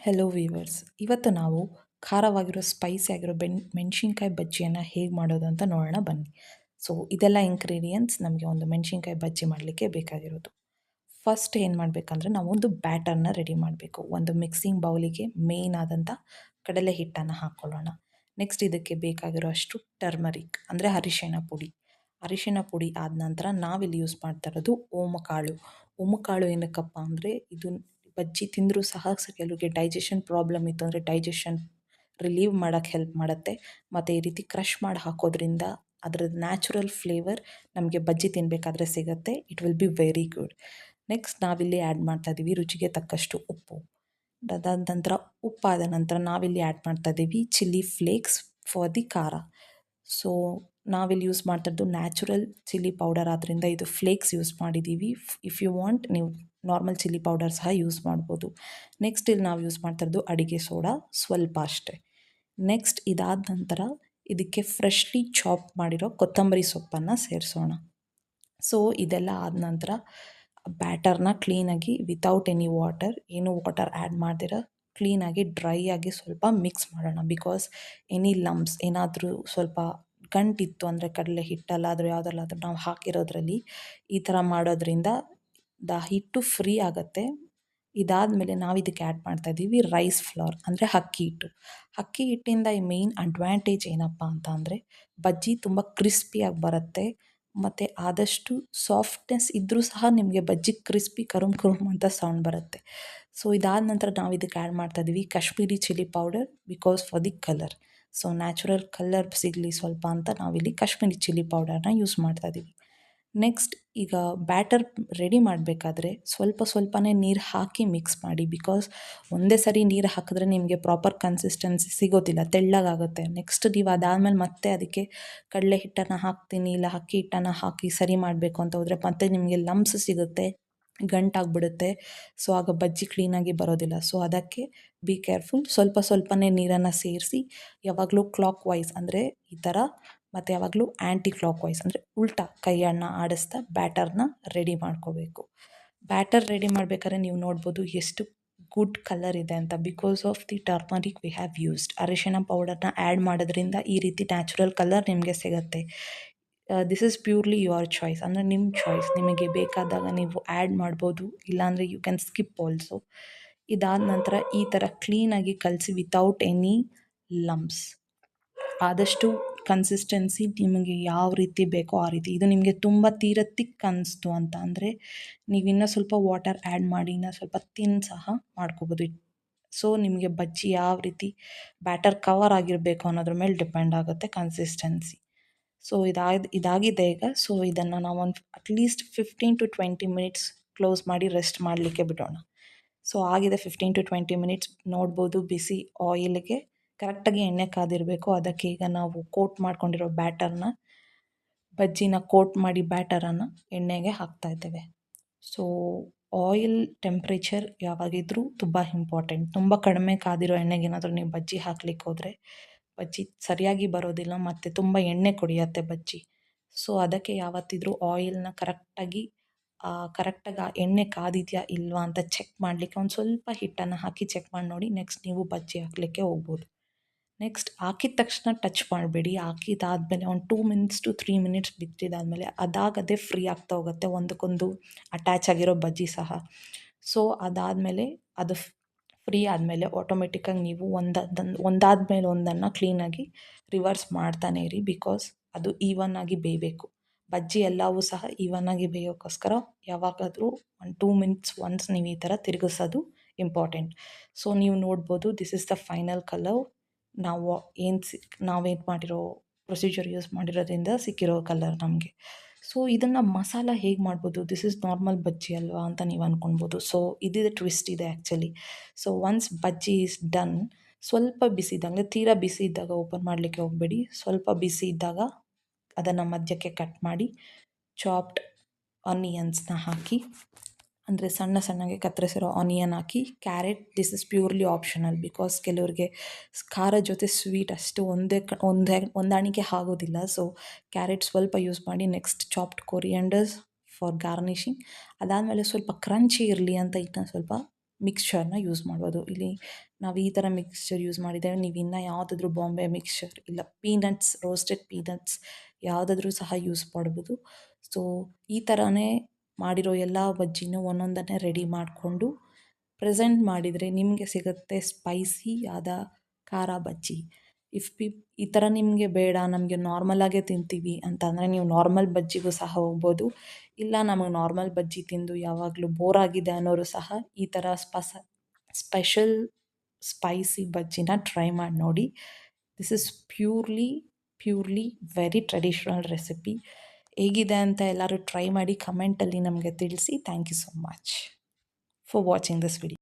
Hello viewers, ಇವತ್ತು ನಾವು ಖಾರವಾಗಿರೋ spicy ಆಗಿರೋ ಮೆಣಸಿನ್ಕಾಯಿ ಬಜ್ಜಿಯನ್ನು ಹೇಗೆ ಮಾಡೋದು ಅಂತ ನೋಡೋಣ ಬನ್ನಿ. ಸೊ ಇದೆಲ್ಲ ಇಂಗ್ರೀಡಿಯೆಂಟ್ಸ್ ನಮಗೆ ಒಂದು ಮೆಣಸಿನ್ಕಾಯಿ ಬಜ್ಜಿ ಮಾಡಲಿಕ್ಕೆ ಬೇಕಾಗಿರೋದು. ಫಸ್ಟ್ ಏನು ಮಾಡಬೇಕಂದ್ರೆ ನಾವು ಒಂದು ಬ್ಯಾಟರ್ನ ರೆಡಿ ಮಾಡಬೇಕು. ಒಂದು ಮಿಕ್ಸಿಂಗ್ ಬೌಲಿಗೆ ಮೇಯ್ನ್ ಆದಂಥ ಕಡಲೆ ಹಿಟ್ಟನ್ನು ಹಾಕ್ಕೊಳ್ಳೋಣ. ನೆಕ್ಸ್ಟ್ ಇದಕ್ಕೆ ಬೇಕಾಗಿರೋ ಅಷ್ಟು ಟರ್ಮರಿಕ್ ಅಂದರೆ ಅರಿಶಿಣ ಪುಡಿ. ಅರಿಶಿಣ ಪುಡಿ ಆದ ನಂತರ ನಾವಿಲ್ಲಿ ಯೂಸ್ ಮಾಡ್ತಾ ಇರೋದು ಓಮಕಾಳು. ಓಮಕಾಳು ಏನಕ್ಕಪ್ಪ ಅಂದರೆ ಇದು ಬಜ್ಜಿ ತಿಂದರೂ ಸಹ ಕೆಲವರಿಗೆ ಡೈಜೆಷನ್ ಪ್ರಾಬ್ಲಮ್ ಇತ್ತು ಅಂದರೆ ಡೈಜೆಷನ್ ರಿಲೀವ್ ಮಾಡೋಕ್ಕೆ ಹೆಲ್ಪ್ ಮಾಡುತ್ತೆ. ಮತ್ತು ಈ ರೀತಿ ಕ್ರಷ್ ಮಾಡಿ ಹಾಕೋದ್ರಿಂದ ಅದರದ್ದು ನ್ಯಾಚುರಲ್ ಫ್ಲೇವರ್ ನಮಗೆ ಬಜ್ಜಿ ತಿನ್ನಬೇಕಾದ್ರೆ ಸಿಗುತ್ತೆ. It will be very good. Next ನಾವಿಲ್ಲಿ ಆ್ಯಡ್ ಮಾಡ್ತಾ ಇದ್ದೀವಿ ರುಚಿಗೆ ತಕ್ಕಷ್ಟು ಉಪ್ಪು. ಅದಾದ ನಂತರ ಉಪ್ಪಾದ ನಂತರ ನಾವಿಲ್ಲಿ ಆ್ಯಡ್ ಮಾಡ್ತಾ ಇದ್ದೀವಿ ಚಿಲ್ಲಿ ಫ್ಲೇಕ್ಸ್ ಫಾರ್ ದಿ ಖಾರ. ಸೊ ನಾವಿಲ್ಲಿ ಯೂಸ್ ಮಾಡ್ತಾ ಇರೋದು ನ್ಯಾಚುರಲ್ ಚಿಲ್ಲಿ ಪೌಡರ್ ಆದ್ದರಿಂದ ಇದು ಫ್ಲೇಕ್ಸ್ ಯೂಸ್ ಮಾಡಿದ್ದೀವಿ. ಇಫ್ ಯು ವಾಂಟ್ ನೀವು ನಾರ್ಮಲ್ ಚಿಲ್ಲಿ ಪೌಡರ್ ಸಹ ಯೂಸ್ ಮಾಡ್ಬೋದು. ನೆಕ್ಸ್ಟ್ ಇಲ್ಲಿ ನಾವು ಯೂಸ್ ಮಾಡ್ತಾ ಇರೋದು ಅಡಿಗೆ ಸೋಡಾ ಸ್ವಲ್ಪ ಅಷ್ಟೇ. ನೆಕ್ಸ್ಟ್ ಇದಾದ ನಂತರ ಇದಕ್ಕೆ ಫ್ರೆಶ್ಲಿ ಚಾಪ್ ಮಾಡಿರೋ ಕೊತ್ತಂಬರಿ ಸೊಪ್ಪನ್ನು ಸೇರಿಸೋಣ. ಸೊ ಇದೆಲ್ಲ ಆದ ನಂತರ ಬ್ಯಾಟರ್ನ ಕ್ಲೀನಾಗಿ ವಿತೌಟ್ ಎನಿ ವಾಟರ್, ಏನು ವಾಟರ್ ಆ್ಯಡ್ ಮಾಡ್ದಿರ ಕ್ಲೀನಾಗಿ ಡ್ರೈ ಆಗಿ ಸ್ವಲ್ಪ ಮಿಕ್ಸ್ ಮಾಡೋಣ. ಬಿಕಾಸ್ ಎನಿ ಲಂಪ್ಸ್ ಏನಾದರೂ ಸ್ವಲ್ಪ ಗಂಟಿತ್ತು ಅಂದರೆ ಕಡಲೆ ಹಿಟ್ಟಲ್ಲಾದರೂ ಯಾವುದಲ್ಲಾದರೂ ನಾವು ಹಾಕಿರೋದ್ರಲ್ಲಿ ಈ ಥರ ಮಾಡೋದ್ರಿಂದ ಹಿಟ್ಟು ಫ್ರೀ ಆಗುತ್ತೆ. ಇದಾದಮೇಲೆ ನಾವು ಇದಕ್ಕೆ ಆ್ಯಡ್ ಮಾಡ್ತಾ ಇದ್ದೀವಿ ರೈಸ್ ಫ್ಲೋರ್ ಅಂದರೆ ಅಕ್ಕಿ ಹಿಟ್ಟು. ಅಕ್ಕಿ ಹಿಟ್ಟಿಂದ ಈ ಮೇಯ್ನ್ ಅಡ್ವಾಂಟೇಜ್ ಏನಪ್ಪ ಅಂತ ಅಂದರೆ ಬಜ್ಜಿ ತುಂಬ ಕ್ರಿಸ್ಪಿಯಾಗಿ ಬರುತ್ತೆ. ಮತ್ತು ಆದಷ್ಟು ಸಾಫ್ಟ್ನೆಸ್ ಇದ್ದರೂ ಸಹ ನಿಮಗೆ ಬಜ್ಜಿ ಕ್ರಿಸ್ಪಿ ಕರುಮ್ ಕರುಮ್ ಅಂತ ಸೌಂಡ್ ಬರುತ್ತೆ. ಸೊ ಇದಾದ ನಂತರ ನಾವು ಇದಕ್ಕೆ ಆ್ಯಡ್ ಮಾಡ್ತಾ ಇದ್ದೀವಿ Kashmiri chilli powder because for the colour. So natural colour ಸಿಗಲಿ ಸ್ವಲ್ಪ ಅಂತ ನಾವಿಲ್ಲಿ ಕಾಶ್ಮೀರಿ ಚಿಲ್ಲಿ ಪೌಡರ್ನ ಯೂಸ್ ಮಾಡ್ತಾ ಇದ್ದೀವಿ. ನೆಕ್ಸ್ಟ್ ಈಗ ಬ್ಯಾಟರ್ ರೆಡಿ ಮಾಡಬೇಕಾದ್ರೆ ಸ್ವಲ್ಪನೇ ನೀರು ಹಾಕಿ ಮಿಕ್ಸ್ ಮಾಡಿ. ಬಿಕಾಸ್ ಒಂದೇ ಸರಿ ನೀರು ಹಾಕಿದ್ರೆ ನಿಮಗೆ ಪ್ರಾಪರ್ ಕನ್ಸಿಸ್ಟೆನ್ಸಿ ಸಿಗೋದಿಲ್ಲ, ತೆಳ್ಳಗಾಗುತ್ತೆ. ನೆಕ್ಸ್ಟ್ ನೀವು ಅದಾದಮೇಲೆ ಮತ್ತೆ ಅದಕ್ಕೆ ಕಡಲೆ ಹಿಟ್ಟನ್ನು ಹಾಕ್ತೀನಿ ಇಲ್ಲ ಅಕ್ಕಿ ಹಿಟ್ಟನ್ನು ಹಾಕಿ ಸರಿ ಮಾಡಬೇಕು ಅಂತ ಹೋದರೆ ಮತ್ತೆ ನಿಮಗೆ ಲಂಪ್ಸ್ ಸಿಗುತ್ತೆ, ಗಂಟಾಗ್ಬಿಡುತ್ತೆ. ಸೊ ಆಗ ಬಜ್ಜಿ ಕ್ಲೀನಾಗಿ ಬರೋದಿಲ್ಲ. ಸೊ ಅದಕ್ಕೆ ಬಿ ಕೇರ್ಫುಲ್. ಸ್ವಲ್ಪನೇ ನೀರನ್ನು ಸೇರಿಸಿ ಯಾವಾಗಲೂ ಕ್ಲಾಕ್ ವೈಸ್ ಅಂದರೆ ಈ ಥರ, ಮತ್ತು ಯಾವಾಗಲೂ ಆ್ಯಂಟಿ ಕ್ಲಾಕ್ ವೈಸ್ ಅಂದರೆ ಉಲ್ಟಾ ಕೈಯನ್ನು ಆಡಿಸ್ತಾ ಬ್ಯಾಟರ್ನ ರೆಡಿ ಮಾಡ್ಕೋಬೇಕು. ಬ್ಯಾಟರ್ ರೆಡಿ ಮಾಡಬೇಕಾದ್ರೆ ನೀವು ನೋಡ್ಬೋದು ಎಷ್ಟು ಗುಡ್ ಕಲರ್ ಇದೆ ಅಂತ. Because of the turmeric we have used. ಅರಿಶಿಣ ಪೌಡರ್ನ ಆ್ಯಡ್ ಮಾಡೋದ್ರಿಂದ ಈ ರೀತಿ ನ್ಯಾಚುರಲ್ ಕಲರ್ ನಿಮಗೆ ಸಿಗುತ್ತೆ. This is purely your choice ಅಂದರೆ ನಿಮ್ಮ ಚಾಯ್ಸ್. ನಿಮಗೆ ಬೇಕಾದಾಗ ನೀವು ಆ್ಯಡ್ ಮಾಡ್ಬೋದು, ಇಲ್ಲಾಂದರೆ ಯು ಕ್ಯಾನ್ ಸ್ಕಿಪ್ ಆಲ್ಸೋ. ಇದಾದ ನಂತರ ಈ ಥರ ಕ್ಲೀನಾಗಿ ಕಲಸಿ ವಿತೌಟ್ ಎನಿ ಲಂಪ್ಸ್. ಆದಷ್ಟು ಕನ್ಸಿಸ್ಟೆನ್ಸಿ ನಿಮಗೆ ಯಾವ ರೀತಿ ಬೇಕೋ ಆ ರೀತಿ. ಇದು ನಿಮಗೆ ತುಂಬ ತೀರಾ ತಿಕ್ ಅನ್ನಿಸ್ತು ಅಂತ ಅಂದರೆ ನೀವು ಇನ್ನೂ ಸ್ವಲ್ಪ ವಾಟರ್ ಆ್ಯಡ್ ಮಾಡಿ ಇನ್ನೂ ಸ್ವಲ್ಪ ತಿನ್ ಸಹ ಮಾಡ್ಕೋಬೋದು. ಸೊ ನಿಮಗೆ ಬಜ್ಜಿ ಯಾವ ರೀತಿ ಬ್ಯಾಟರ್ ಕವರ್ ಆಗಿರಬೇಕು ಅನ್ನೋದ್ರ ಮೇಲೆ ಡಿಪೆಂಡ್ ಆಗುತ್ತೆ ಕನ್ಸಿಸ್ಟೆನ್ಸಿ. ಸೊ ಇದಾಗಿದೆ ಈಗ. ಸೊ ಇದನ್ನು ನಾವು ಒಂದು ಅಟ್ಲೀಸ್ಟ್ 15 to 20 ಮಿನಿಟ್ಸ್ ಕ್ಲೋಸ್ ಮಾಡಿ ರೆಸ್ಟ್ ಮಾಡಲಿಕ್ಕೆ ಬಿಡೋಣ. ಸೊ ಆಗಿದೆ 15 to 20 ಮಿನಿಟ್ಸ್. ನೋಡ್ಬೋದು ಬಿಸಿ ಆಯಿಲ್ಗೆ ಕರೆಕ್ಟಾಗಿ ಎಣ್ಣೆ ಕಾದಿರಬೇಕು. ಅದಕ್ಕೆ ಈಗ ನಾವು ಕೋಟ್ ಮಾಡ್ಕೊಂಡಿರೋ ಬ್ಯಾಟರ್ನ, ಬಜ್ಜಿನ ಕೋಟ್ ಮಾಡಿ ಬ್ಯಾಟರನ್ನು ಎಣ್ಣೆಗೆ ಹಾಕ್ತಾ ಇದ್ದೇವೆ. ಸೊ ಆಯಿಲ್ ಟೆಂಪ್ರೇಚರ್ ಯಾವಾಗಿದ್ರೂ ತುಂಬ ಇಂಪಾರ್ಟೆಂಟ್. ತುಂಬ ಕಡಿಮೆ ಕಾದಿರೋ ಎಣ್ಣೆಗೆ ಏನಾದರೂ ನೀವು ಬಜ್ಜಿ ಹಾಕ್ಲಿಕ್ಕೆ ಹೋದರೆ ಬಜ್ಜಿ ಸರಿಯಾಗಿ ಬರೋದಿಲ್ಲ ಮತ್ತು ತುಂಬ ಎಣ್ಣೆ ಕುಡಿಯುತ್ತೆ ಬಜ್ಜಿ. ಸೊ ಅದಕ್ಕೆ ಯಾವತ್ತಿದ್ರೂ ಆಯಿಲ್ನ ಕರೆಕ್ಟಾಗಿ ಆ ಎಣ್ಣೆ ಕಾದಿದೆಯಾ ಇಲ್ವಾ ಅಂತ ಚೆಕ್ ಮಾಡಲಿಕ್ಕೆ ಒಂದು ಸ್ವಲ್ಪ ಹಿಟ್ಟನ್ನು ಹಾಕಿ ಚೆಕ್ ಮಾಡಿ ನೋಡಿ. ನೆಕ್ಸ್ಟ್ ನೀವು ಬಜ್ಜಿ ಹಾಕಲಿಕ್ಕೆ ಹೋಗ್ಬೋದು. ನೆಕ್ಸ್ಟ್ ಹಾಕಿದ ತಕ್ಷಣ ಟಚ್ ಮಾಡಬೇಡಿ. ಹಾಕಿದಾದ್ಮೇಲೆ ಒಂದು 2 ಮಿನಿಟ್ಸ್ to 3 ಮಿನಿಟ್ಸ್ ಬಿಟ್ಟಿದ್ದಾದಮೇಲೆ ಅದಾಗದೇ ಫ್ರೀ ಆಗ್ತಾ ಹೋಗುತ್ತೆ ಒಂದಕ್ಕೊಂದು ಅಟ್ಯಾಚ್ ಆಗಿರೋ ಬಜ್ಜಿ ಸಹ. ಸೊ ಅದಾದಮೇಲೆ ಅದು ಫ್ರೀ ಆದಮೇಲೆ ಆಟೋಮೆಟಿಕ್ಕಾಗಿ ನೀವು ಒಂದಾದ್ಮೇಲೆ ಒಂದನ್ನು ಕ್ಲೀನಾಗಿ ರಿವರ್ಸ್ ಮಾಡ್ತಾನೆ ಇರಿ. ಬಿಕಾಸ್ ಅದು ಈವನ್ ಆಗಿ ಬೇಯಬೇಕು. ಬಜ್ಜಿ ಎಲ್ಲವೂ ಸಹ ಈವನ್ ಆಗಿ ಬೇಯೋಕ್ಕೋಸ್ಕರ ಯಾವಾಗಾದರೂ ಒಂದು 2 ಮಿನಿಟ್ಸ್ ಒನ್ಸ್ ನೀವು ಈ ಥರ ತಿರುಗಿಸೋದು ಇಂಪಾರ್ಟೆಂಟ್. ಸೊ ನೀವು ನೋಡ್ಬೋದು this is the final colour. ನಾವೇನು ಮಾಡಿರೋ ಪ್ರೊಸೀಜರ್ ಯೂಸ್ ಮಾಡಿರೋದ್ರಿಂದ ಸಿಕ್ಕಿರೋ ಕಲರ್ ನಮಗೆ. ಸೊ ಇದನ್ನು ಮಸಾಲ ಹೇಗೆ ಮಾಡ್ಬೋದು, ದಿಸ್ ಇಸ್ ನಾರ್ಮಲ್ ಬಜ್ಜಿ ಅಲ್ವಾ ಅಂತ ನೀವು ಅಂದ್ಕೊಳ್ಬೋದು. ಸೊ ಇದಿದೆ ಟ್ವಿಸ್ಟ್ ಇದೆ actually. So once bajji is done, ಸ್ವಲ್ಪ ಬಿಸಿ ಇದ್ದಂಗೆ, ತೀರಾ ಬಿಸಿ ಇದ್ದಾಗ ಓಪನ್ ಮಾಡಲಿಕ್ಕೆ ಹೋಗಬೇಡಿ. ಸ್ವಲ್ಪ ಬಿಸಿ ಇದ್ದಾಗ ಅದನ್ನು ಮಧ್ಯಕ್ಕೆ ಕಟ್ ಮಾಡಿ ಚಾಪ್ಡ್ ಆನಿಯನ್ಸ್ನ ಹಾಕಿ, ಅಂದರೆ ಸಣ್ಣಗೆ ಕತ್ತರಿಸಿರೋ ಆನಿಯನ್ ಹಾಕಿ, carrot this is purely optional. Because ಕೆಲವ್ರಿಗೆ ಖಾರ ಜೊತೆ ಸ್ವೀಟ್ ಅಷ್ಟು ಹೊಂದಾಣಿಕೆ ಆಗೋದಿಲ್ಲ. ಸೊ ಕ್ಯಾರೆಟ್ ಸ್ವಲ್ಪ ಯೂಸ್ ಮಾಡಿ. ನೆಕ್ಸ್ಟ್ ಚಾಪ್ಡ್ ಕೊರಿಯಂಡರ್ಸ್ ಫಾರ್ ಗಾರ್ನಿಷಿಂಗ್. ಅದಾದಮೇಲೆ ಸ್ವಲ್ಪ ಕ್ರಂಚಿ ಇರಲಿ ಅಂತ ಇನ್ನೂ ಸ್ವಲ್ಪ ಮಿಕ್ಸ್ಚರ್ನ ಯೂಸ್ ಮಾಡ್ಬೋದು. ಇಲ್ಲಿ ನಾವು ಈ ಥರ ಮಿಕ್ಸ್ಚರ್ ಯೂಸ್ ಮಾಡಿದ್ದೇವೆ. ನೀವು ಇನ್ನೂ ಯಾವುದಾದ್ರೂ ಬಾಂಬೆ ಮಿಕ್ಸ್ಚರ್ ಇಲ್ಲ ಪೀನಟ್ಸ್, ರೋಸ್ಟೆಡ್ ಪೀನಟ್ಸ್ ಯಾವುದಾದ್ರೂ ಸಹ ಯೂಸ್ ಮಾಡ್ಬೋದು. ಸೊ ಈ ಥರನೇ ಮಾಡಿರೋ ಎಲ್ಲ ಬಜ್ಜಿನೂ ಒಂದೊಂದನ್ನೇ ರೆಡಿ ಮಾಡಿಕೊಂಡು ಪ್ರೆಸೆಂಟ್ ಮಾಡಿದರೆ ನಿಮಗೆ ಸಿಗುತ್ತೆ ಸ್ಪೈಸಿ ಆದ ಖಾರ ಬಜ್ಜಿ. ಈ ಥರ ನಿಮಗೆ ಬೇಡ, ನಮಗೆ ನಾರ್ಮಲಾಗೇ ತಿಂತೀವಿ ಅಂತಂದರೆ ನೀವು ನಾರ್ಮಲ್ ಬಜ್ಜಿಗೂ ಸಹ ಹೋಗ್ಬೋದು. ಇಲ್ಲ ನಮಗೆ ನಾರ್ಮಲ್ ಬಜ್ಜಿ ತಿಂದು ಯಾವಾಗಲೂ ಬೋರ್ ಆಗಿದೆ ಅನ್ನೋರು ಸಹ ಈ ಥರ ಸ್ಪೆಷಲ್ ಸ್ಪೈಸಿ ಬಜ್ಜಿನ ಟ್ರೈ ಮಾಡಿ ನೋಡಿ. This is purely very traditional recipe. ಹೇಗಿದೆ ಅಂತ ಎಲ್ಲರೂ ಟ್ರೈ ಮಾಡಿ ಕಮೆಂಟಲ್ಲಿ ನಮಗೆ ತಿಳಿಸಿ. Thank you so much for watching this video.